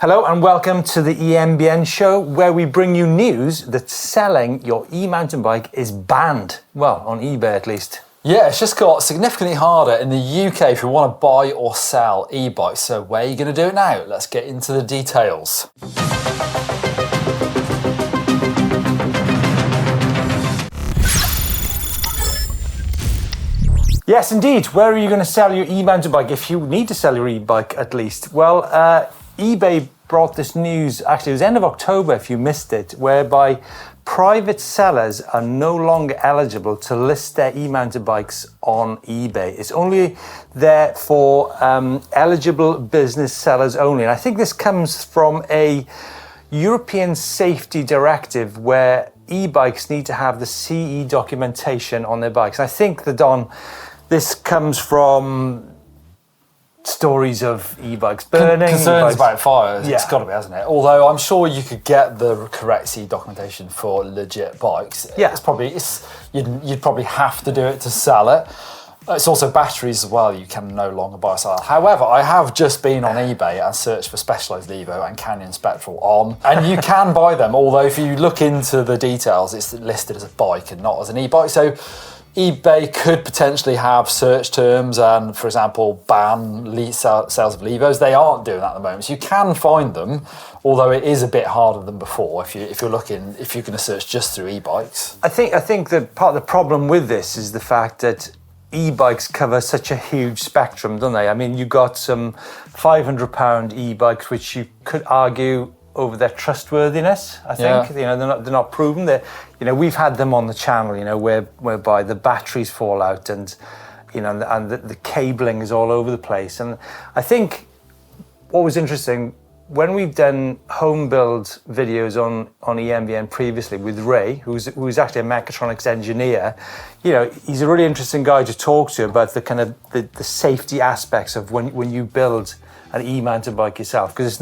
Hello and welcome to the EMBN Show, where we bring you news that selling your e-mountain bike is banned. Well, on eBay at least. Yeah, it's just got significantly harder in the UK if you want to buy or sell e-bikes. So where are you going to do it now? Let's get into the details. Yes, indeed. Where are you going to sell your e-mountain bike, if you need to sell your e-bike at least? Well, eBay brought this news, actually it was end of October if you missed it, whereby private sellers are no longer eligible to list their e-mountain bikes on eBay. It's only there for eligible business sellers only. And I think this comes from a European safety directive where e-bikes need to have the CE documentation on their bikes. I think this comes from stories of e-bikes burning. Concerns about fires, yeah. It's got to be, hasn't it? Although I'm sure you could get the correct CE documentation for legit bikes. Yeah. You'd probably have to do it to sell it. It's also batteries as well, you can no longer buy or sell. However, I have just been on eBay and searched for Specialized Evo and Canyon Spectral on, and you can buy them, although if you look into the details, it's listed as a bike and not as an e-bike. So eBay could potentially have search terms and, for example, ban sales of Levos. They aren't doing that at the moment, so you can find them, although it is a bit harder than before if you're going to search just through e-bikes. I think that part of the problem with this is the fact that e-bikes cover such a huge spectrum, don't they? I mean, you got some £500 e-bikes which you could argue over their trustworthiness. I think they're not proven. We've had them on the channel, whereby the batteries fall out and the cabling is all over the place. And I think what was interesting, when we've done home build videos on EMBN previously with Ray, who's actually a mechatronics engineer, he's a really interesting guy to talk to about the kind of the safety aspects of when you build an e-mountain bike yourself, because it's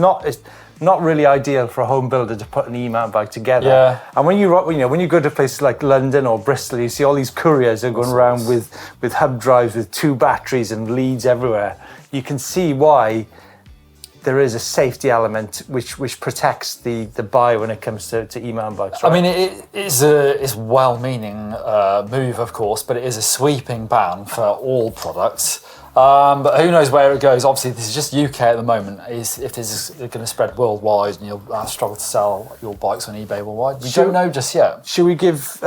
not really ideal for a home builder to put an e-mountain bike together. Yeah. And when you go to places like London or Bristol, you see all these couriers are going around with hub drives with 2 batteries and leads everywhere. You can see why there is a safety element which protects the buyer when it comes to e-mountain bikes. Right? I mean, it's a well-meaning move, of course, but it is a sweeping ban for all products. But who knows where it goes? Obviously, this is just UK at the moment. If this is going to spread worldwide and you'll struggle to sell your bikes on eBay worldwide, we don't know just yet. Should we give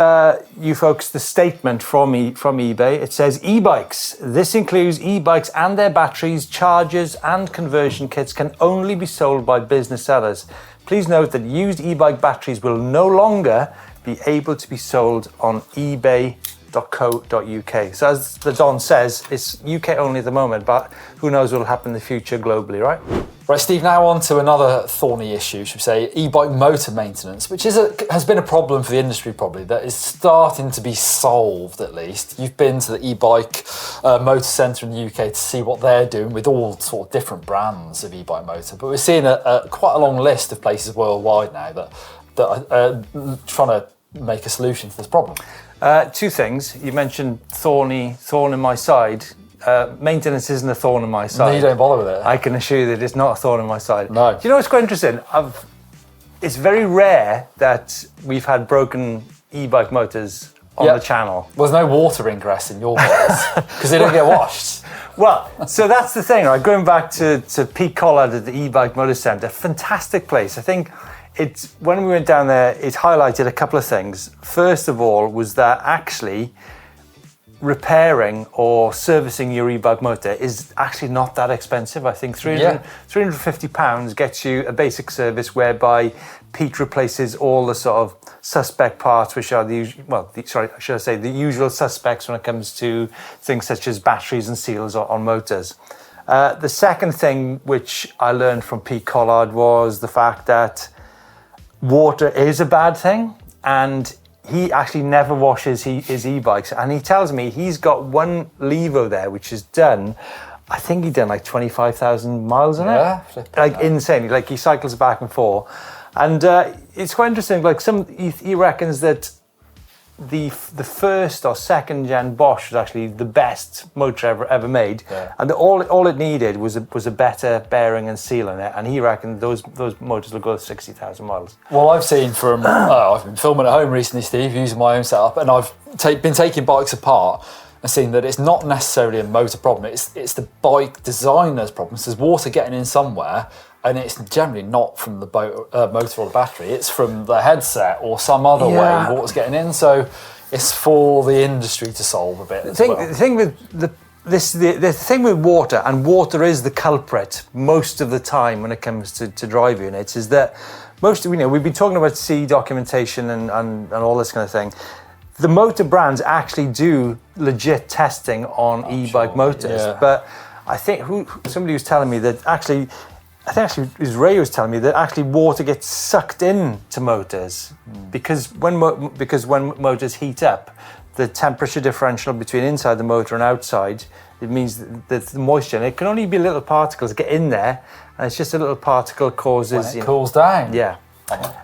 you folks the statement from eBay? It says, e-bikes. This includes e-bikes and their batteries, chargers and conversion kits can only be sold by business sellers. Please note that used e-bike batteries will no longer be able to be sold on eBay.co.uk. So as the Don says, it's UK only at the moment, but who knows what will happen in the future globally, right? Right, Steve, now on to another thorny issue, should we say, e-bike motor maintenance, which has been a problem for the industry probably, that is starting to be solved at least. You've been to the e-bike motor centre in the UK to see what they're doing with all sort of different brands of e-bike motor, but we're seeing quite a long list of places worldwide now that are trying to make a solution to this problem. 2 things. You mentioned thorn in my side. Maintenance isn't a thorn in my side. No, you don't bother with it. I can assure you that it's not a thorn in my side. No. Do you know what's quite interesting? It's very rare that we've had broken e-bike motors on the channel. Well, there's no water ingress in your bikes because they don't get washed. Well, so that's the thing, right? Going back to Paik at the e-bike motor centre, fantastic place. I think when we went down there, it highlighted a couple of things. First of all was that actually repairing or servicing your e-bike motor is actually not that expensive. I think £350 gets you a basic service whereby Pete replaces all the sort of suspect parts, which are the usual suspects when it comes to things such as batteries and seals on motors. The second thing which I learned from Pete Collard was the fact that water is a bad thing, and he actually never washes his e-bikes. And he tells me he's got one Levo there, which is done, I think he's done like 25,000 miles on it. Like insane. Like he cycles back and forth. And it's quite interesting. Like he reckons that the first or second gen Bosch was actually the best motor ever made, and all it needed was a better bearing and seal in it, and he reckoned those motors will go 60,000 miles. Well, I've seen from I've been filming at home recently, Steve, using my own setup, and I've been taking bikes apart and seen that it's not necessarily a motor problem. It's the bike designer's problem. So there's water getting in somewhere, and it's generally not from the motor or the battery. It's from the headset or some other way water's getting in. So it's for the industry to solve a bit. The thing with the thing with water, and water is the culprit most of the time when it comes to drive units, is that we've been talking about CE documentation and all this kind of thing. The motor brands actually do legit testing on e-bike motors, but I think somebody was telling me that actually it was Ray was telling me that actually water gets sucked into motors because when motors heat up, the temperature differential between inside the motor and outside, it means that the moisture, and it can only be little particles get in there, and it's just a little particle causes... When it cools down. Yeah.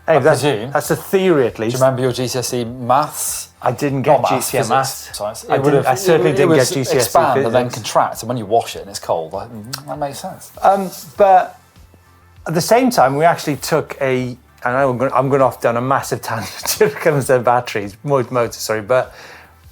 I presume. That's a theory, at least. Do you remember your GCSE maths? I didn't get GCSE maths. Science. I certainly didn't get GCSE expand physics. and then contract, and when you wash it and it's cold, that makes sense. But at the same time, we actually took I'm going off down a massive tangent when it comes to batteries, motors, but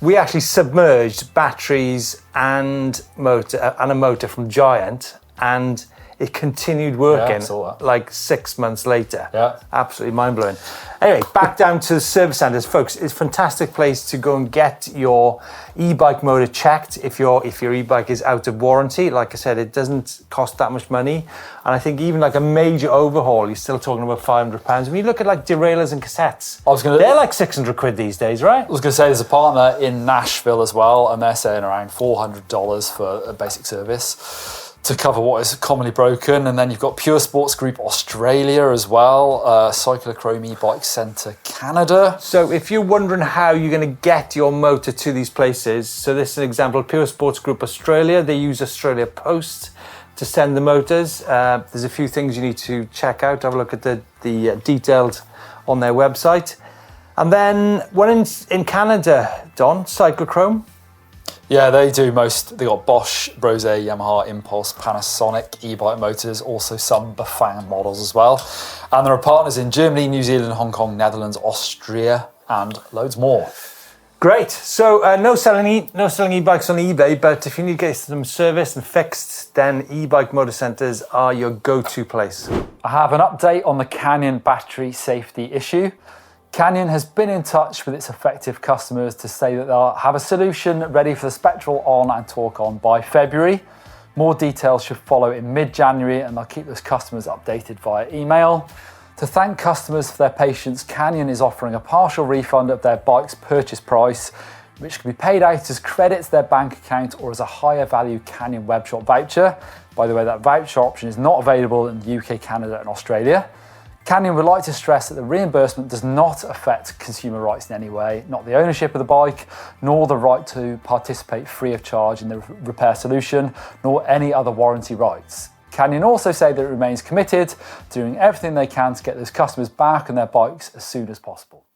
we actually submerged batteries and a motor from Giant, and it continued working like 6 months later. Yeah. Absolutely mind-blowing. Anyway, back down to the service centers. Folks, it's a fantastic place to go and get your e-bike motor checked if your e-bike is out of warranty. Like I said, it doesn't cost that much money. And I think even like a major overhaul, you're still talking about £500. When you look at like derailleurs and cassettes, they're like 600 quid these days, right? I was going to say there's a partner in Nashville as well, and they're saying around $400 for a basic service to cover what is commonly broken. And then you've got Pure Sports Group Australia as well, Cyclochrome e-Bike Centre Canada. So if you're wondering how you're going to get your motor to these places, so this is an example, Pure Sports Group Australia, they use Australia Post to send the motors. There's a few things you need to check out, have a look at the detailed on their website. And then one in Canada, Don, Cyclochrome. Yeah, they do most. They got Bosch, Brose, Yamaha, Impulse, Panasonic e-bike motors, also some Bafang models as well. And there are partners in Germany, New Zealand, Hong Kong, Netherlands, Austria, and loads more. Great. So no selling e-bikes on eBay, but if you need to get them serviced and fixed, then e-bike motor centers are your go-to place. I have an update on the Canyon battery safety issue. Canyon has been in touch with its affected customers to say that they'll have a solution ready for the Spectral on and Torque on by February. More details should follow in mid-January, and they'll keep those customers updated via email. To thank customers for their patience, Canyon is offering a partial refund of their bike's purchase price, which can be paid out as credit to their bank account or as a higher value Canyon webshop voucher. By the way, that voucher option is not available in the UK, Canada and Australia. Canyon would like to stress that the reimbursement does not affect consumer rights in any way, not the ownership of the bike, nor the right to participate free of charge in the repair solution, nor any other warranty rights. Canyon also say that it remains committed to doing everything they can to get those customers back on their bikes as soon as possible.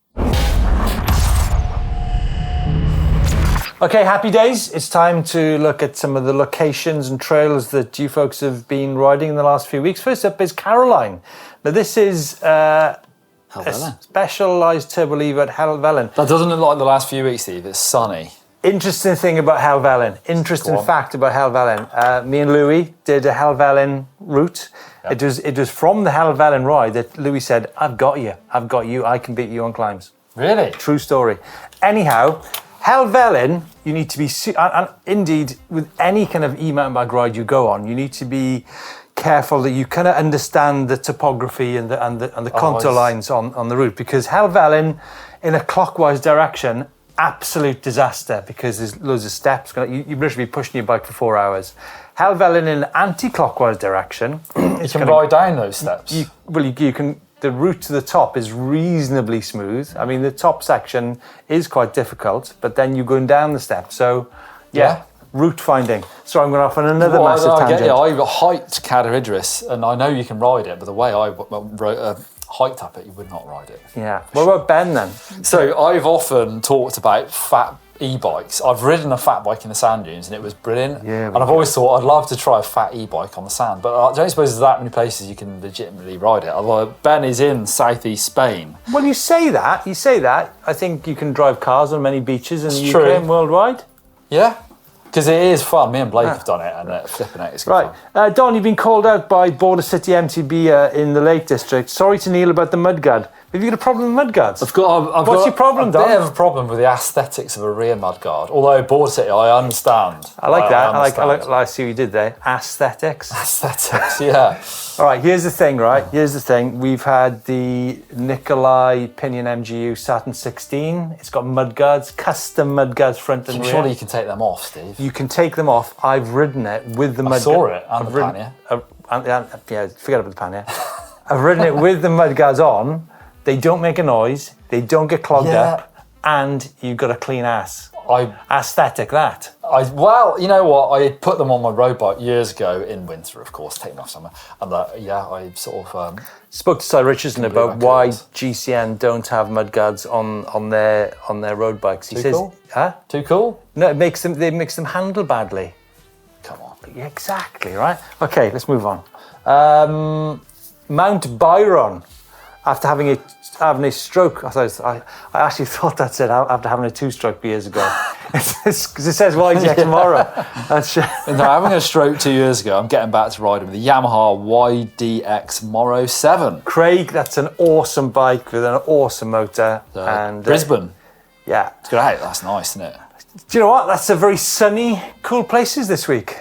Okay, happy days. It's time to look at some of the locations and trails that you folks have been riding in the last few weeks. First up is Caroline. Now this is a specialised turbo lever at Helvellyn. That doesn't look like the last few weeks, Steve. It's sunny. Interesting thing about Helvellyn. Interesting fact about Helvellyn. Me and Louis did a Helvellyn route. Yep. It was from the Helvellyn ride that Louis said, I've got you, I can beat you on climbs. Really? True story. Anyhow, Helvellyn, you need to be, and indeed with any kind of e-mountain bike ride you go on, you need to be careful that you kind of understand the topography and the contour lines on the route, because Helvellyn in a clockwise direction, absolute disaster, because there's loads of steps. You literally be pushing your bike for 4 hours. Helvellyn in an anti-clockwise direction, you can ride down those steps. You can. The route to the top is reasonably smooth. I mean, the top section is quite difficult, but then you're going down the steps. So, yeah. Route finding. So I'm going off on another massive tangent. I hiked Cadair Idris, and I know you can ride it, but the way I hiked up it, you would not ride it. Yeah. What about Ben then? So I've often talked about fat e-bikes. I've ridden a fat bike in the sand dunes and it was brilliant. Yeah, and I've always thought I'd love to try a fat e-bike on the sand, but I don't suppose there's that many places you can legitimately ride it. Although Ben is in southeast Spain. Well, you say that. I think you can drive cars on many beaches in the UK true. and worldwide. Yeah, because it is fun. Me and Blake have done it and flipping it. It's good fun. Don, you've been called out by Border City MTB in the Lake District. Sorry to Neil about the mudguard. Have you got a problem with mudguards? I've got your problem, Don? A bit of a problem with the aesthetics of a rear mudguard. Although Border City, I understand. I like that. I see what you did there. Aesthetics. Aesthetics, yeah. All right, here's the thing, right? We've had the Nikolai Pinion MGU Saturn 16. It's got mudguards, custom mudguards front and rear. Surely you can take them off, Steve. You can take them off. I've ridden it with the mudguard. I saw it, and the pannier. Yeah, forget about the pannier. I've ridden it with the mudguards on. They don't make a noise, they don't get clogged up, and you've got a clean ass. Aesthetic, that. Well, you know what? I put them on my road bike years ago in winter, of course, take them off summer. And I sort of... spoke to Cy Richardson about why GCN don't have mudguards on their road bikes. He says, cool? Huh? Too cool? No, it makes them handle badly. Come on. Yeah, exactly, right? Okay, let's move on. Mount Byron. After having a stroke, I actually thought that said after having a 2-stroke years ago. Because it says YDX tomorrow. No, having a stroke 2 years ago, I'm getting back to riding with the Yamaha YDX Moro 7. Craig, that's an awesome bike with an awesome motor. And Brisbane. Yeah. It's great, that's nice, isn't it? Do you know what? That's a very sunny, cool places this week.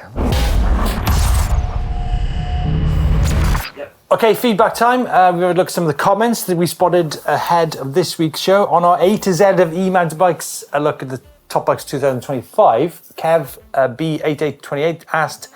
Okay, feedback time. We're going to look at some of the comments that we spotted ahead of this week's show. On our A to Z of e-mountain bikes, a look at the Top Bikes 2025, Kev B8828 asked,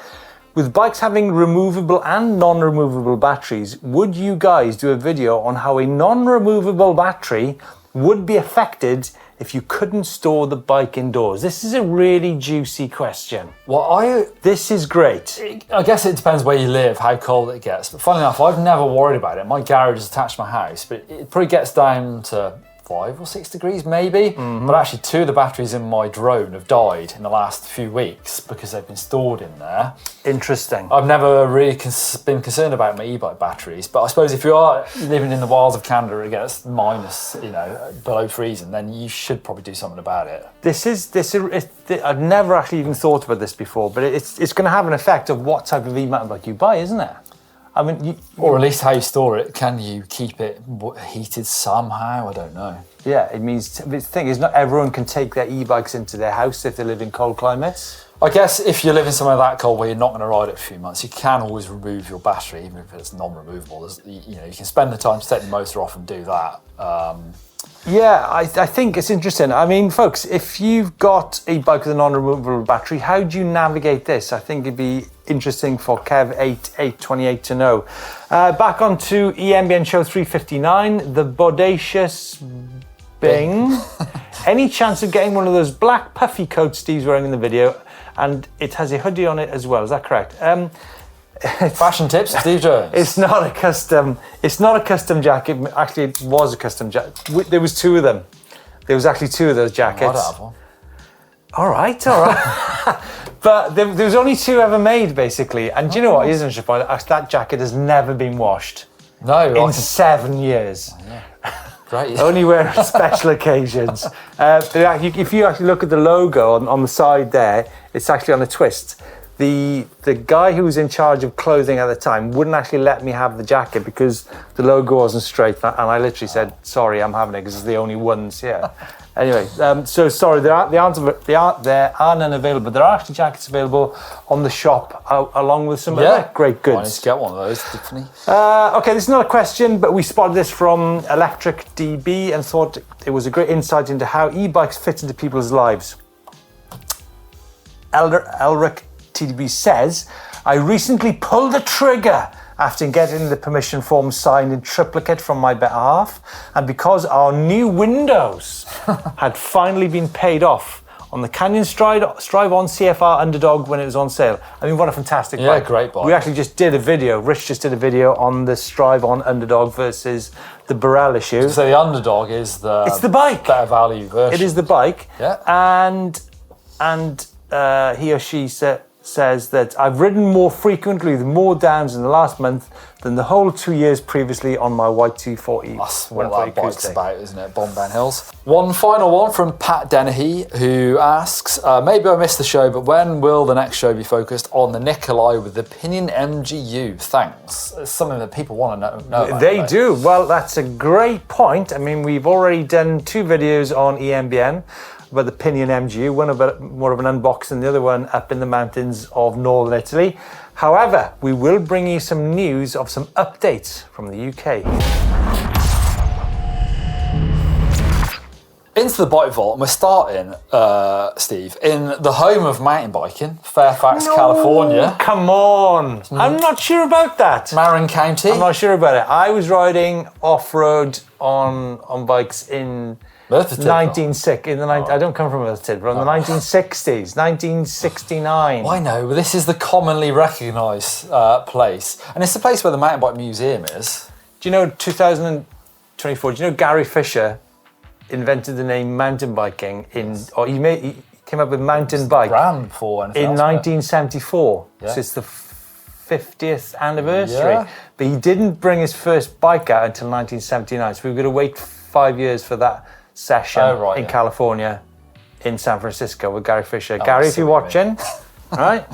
with bikes having removable and non-removable batteries, would you guys do a video on how a non-removable battery would be affected if you couldn't store the bike indoors? This is a really juicy question. Well, This is great. I guess it depends where you live, how cold it gets. But funnily enough, I've never worried about it. My garage is attached to my house, but it probably gets down to 5 or 6 degrees maybe. Mm-hmm. But actually 2 of the batteries in my drone have died in the last few weeks because they've been stored in there. Interesting. I've never really been concerned about my e-bike batteries, but I suppose if you are living in the wilds of Canada, it gets minus, below freezing, then you should probably do something about it. I've never actually even thought about this before, but it's going to have an effect of what type of e-mountain bike you buy, isn't it? I mean, or at least how you store it. Can you keep it heated somehow? I don't know. Yeah, it means the thing is not everyone can take their e-bikes into their house if they live in cold climates. I guess if you're living somewhere that cold where you're not going to ride it for a few months, you can always remove your battery, even if it's non-removable. You can spend the time to take the motor off and do that. Yeah, I think it's interesting. I mean, folks, if you've got a bike with a non-removable battery, how do you navigate this? I think it'd be interesting for Kev8828 to know. Back onto EMBN Show 359, the bodacious Bing. Any chance of getting one of those black puffy coats Steve's wearing in the video? And it has a hoodie on it as well, is that correct? Fashion tips, Steve Jones. It's not a custom jacket. Actually, it was a custom jacket. There was 2 of them. There was actually 2 of those jackets. I don't have one. All right. But there was only 2 ever made, basically. And do you know what? Here's an interesting point. That jacket has never been washed. No. In 7 years. Oh, yeah. Great. Only wear on special occasions. If you actually look at the logo on the side there, it's actually on a twist. The guy who was in charge of clothing at the time wouldn't actually let me have the jacket because the logo wasn't straight, and I literally said, sorry, I'm having it because it's the only ones here. Anyway, so sorry, there are none available. There are actually jackets available on the shop along with some other great goods. I need to get one of those, Tiffany. Okay, this is not a question, but we spotted this from Electric DB and thought it was a great insight into how e-bikes fit into people's lives. Elric TDB says, I recently pulled the trigger after getting the permission form signed in triplicate from my better half, and because our new windows had finally been paid off on the Canyon Strive-On CFR Underdog when it was on sale. I mean, what a fantastic bike. Yeah, great bike. We actually just did a video, Rich just did a video on the Strive-On Underdog versus the Burrell issue. So the Underdog is It's the bike. better value version. It is the bike. Yeah. And he or she says that I've ridden more frequently with more downs in the last month than the whole 2 years previously on my Y240. That's what that bike's about, isn't it? Bomben Hills. One final one from Pat Dennehy, who asks, maybe I missed the show, but when will the next show be focused on the Nikolai with the Pinion MGU? Thanks. It's something that people want to know about. They do. Well, that's a great point. I mean, we've already done 2 videos on EMBN about the Pinion MGU, one about more of an unboxing, the other one up in the mountains of northern Italy. However, we will bring you some news of some updates from the UK. Into the bike vault, and we're starting, Steve, in the home of mountain biking, Fairfax, California. Come on. I'm not sure about that. Marin County. I'm not sure about it. I was riding off-road on bikes in I don't come from Merthyr, but in the 1960s, 1969. I know, but this is the commonly recognised place. And it's the place where the mountain bike museum is. Do you know 2024, do you know Gary Fisher invented the name mountain biking he came up with mountain bike Brand before anything in else, 1974. Yeah. So it's the 50th anniversary. Yeah. But he didn't bring his first bike out until 1979. So we've got to wait 5 years for that session in California, in San Francisco with Gary Fisher. Gary, if you're watching, right?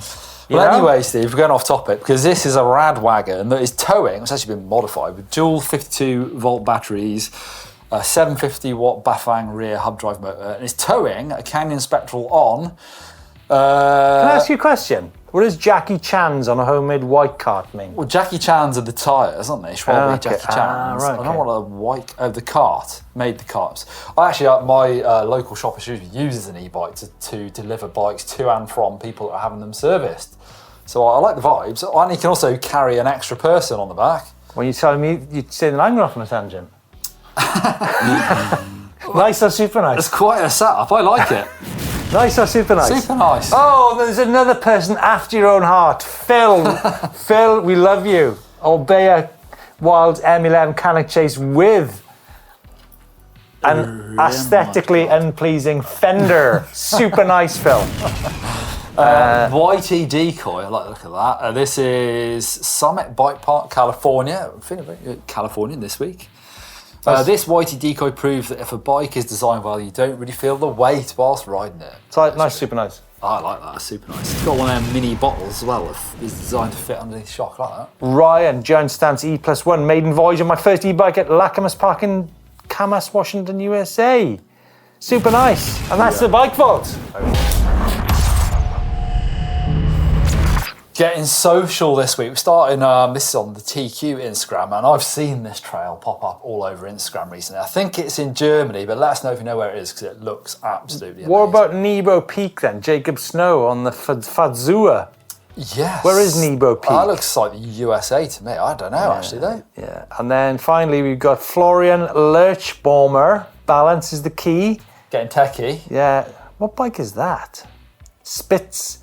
Anyway, Steve, we're going off topic because this is a rad wagon that is towing. It's actually been modified with dual 52 volt batteries, a 750 watt Bafang rear hub drive motor, and it's towing a Canyon Spectral on. Can I ask you a question? What does Jackie Chan's on a homemade white cart mean? Well, Jackie Chan's are the tyres, aren't they? Schwalbe Jackie Chan's. Right, I don't want a white. The cart made the carts. My local shop in Shrewsbury uses an e-bike to deliver bikes to and from people that are having them serviced. So I like the vibes, and you can also carry an extra person on the back. When you're telling me, you're saying that I'm going off on a tangent. Nice or super nice? It's quite a setup. I like it. Nice or super nice? Super nice. Oh, there's another person after your own heart. Phil. Phil, we love you. Obeya Wild M11 Canic Chase with an aesthetically unpleasing fender. Super nice, Phil. YT Decoy, I like the look of that. This is Summit Bike Park, California. I'm feeling very Californian this week. This YT Decoy proves that if a bike is designed well, you don't really feel the weight whilst riding it. It's like nice, super nice. I like that, super nice. It's got one of them mini bottles as well. It's designed to fit underneath the shock like that. Ryan, Giant Stance E+1, maiden voyage on my first e-bike at Lacamas Park in Camas, Washington, USA. Super nice. And that's the bike vault. Getting social this week. We're starting, this is on the TQ Instagram, and I've seen this trail pop up all over Instagram recently. I think it's in Germany, but let us know if you know where it is, because it looks absolutely amazing. What about Nebo Peak then? Jacob Snow on the Fadzua. Yes. Where is Nebo Peak? That looks like the USA to me. I don't know, actually, though. Yeah. And then finally, we've got Florian Lurchbaumer. Balance is the key. Getting techie. Yeah. What bike is that? Spitzahara.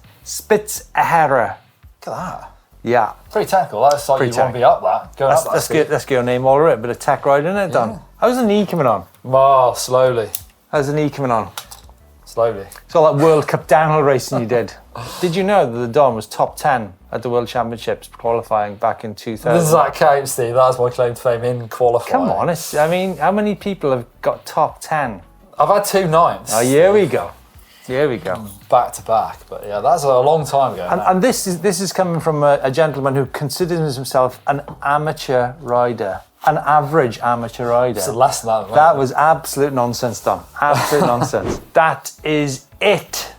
Look at that. Yeah. Pretty technical. That's like you want to be up that. Let's get your name all over it. Bit of tech riding, isn't it, Don? Yeah. How's the knee coming on? Oh, slowly. How's the knee coming on? Slowly. It's all that World Cup downhill racing you did. Did you know that the Don was top 10 at the World Championships qualifying back in 2000? Does that count, Steve? That's my claim to fame in qualifying. Come on. How many people have got top 10? I've had 2 9s. Oh, here we go. Here we go. Back to back. But yeah, that's a long time ago. And this is coming from a gentleman who considers himself an amateur rider. An average amateur rider. It's less than that. That was absolute nonsense, Don. Absolute nonsense. That is it.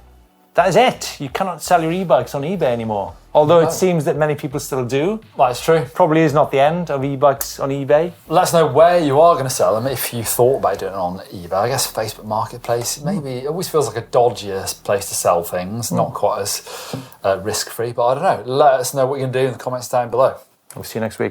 That is it. You cannot sell your e-bikes on eBay anymore. Although it seems that many people still do. That's true. Probably is not the end of e-bikes on eBay. Let us know where you are going to sell them if you thought about doing it on eBay. I guess Facebook Marketplace, maybe it always feels like a dodgier place to sell things, not quite as risk-free, but I don't know. Let us know what you can do in the comments down below. We'll see you next week.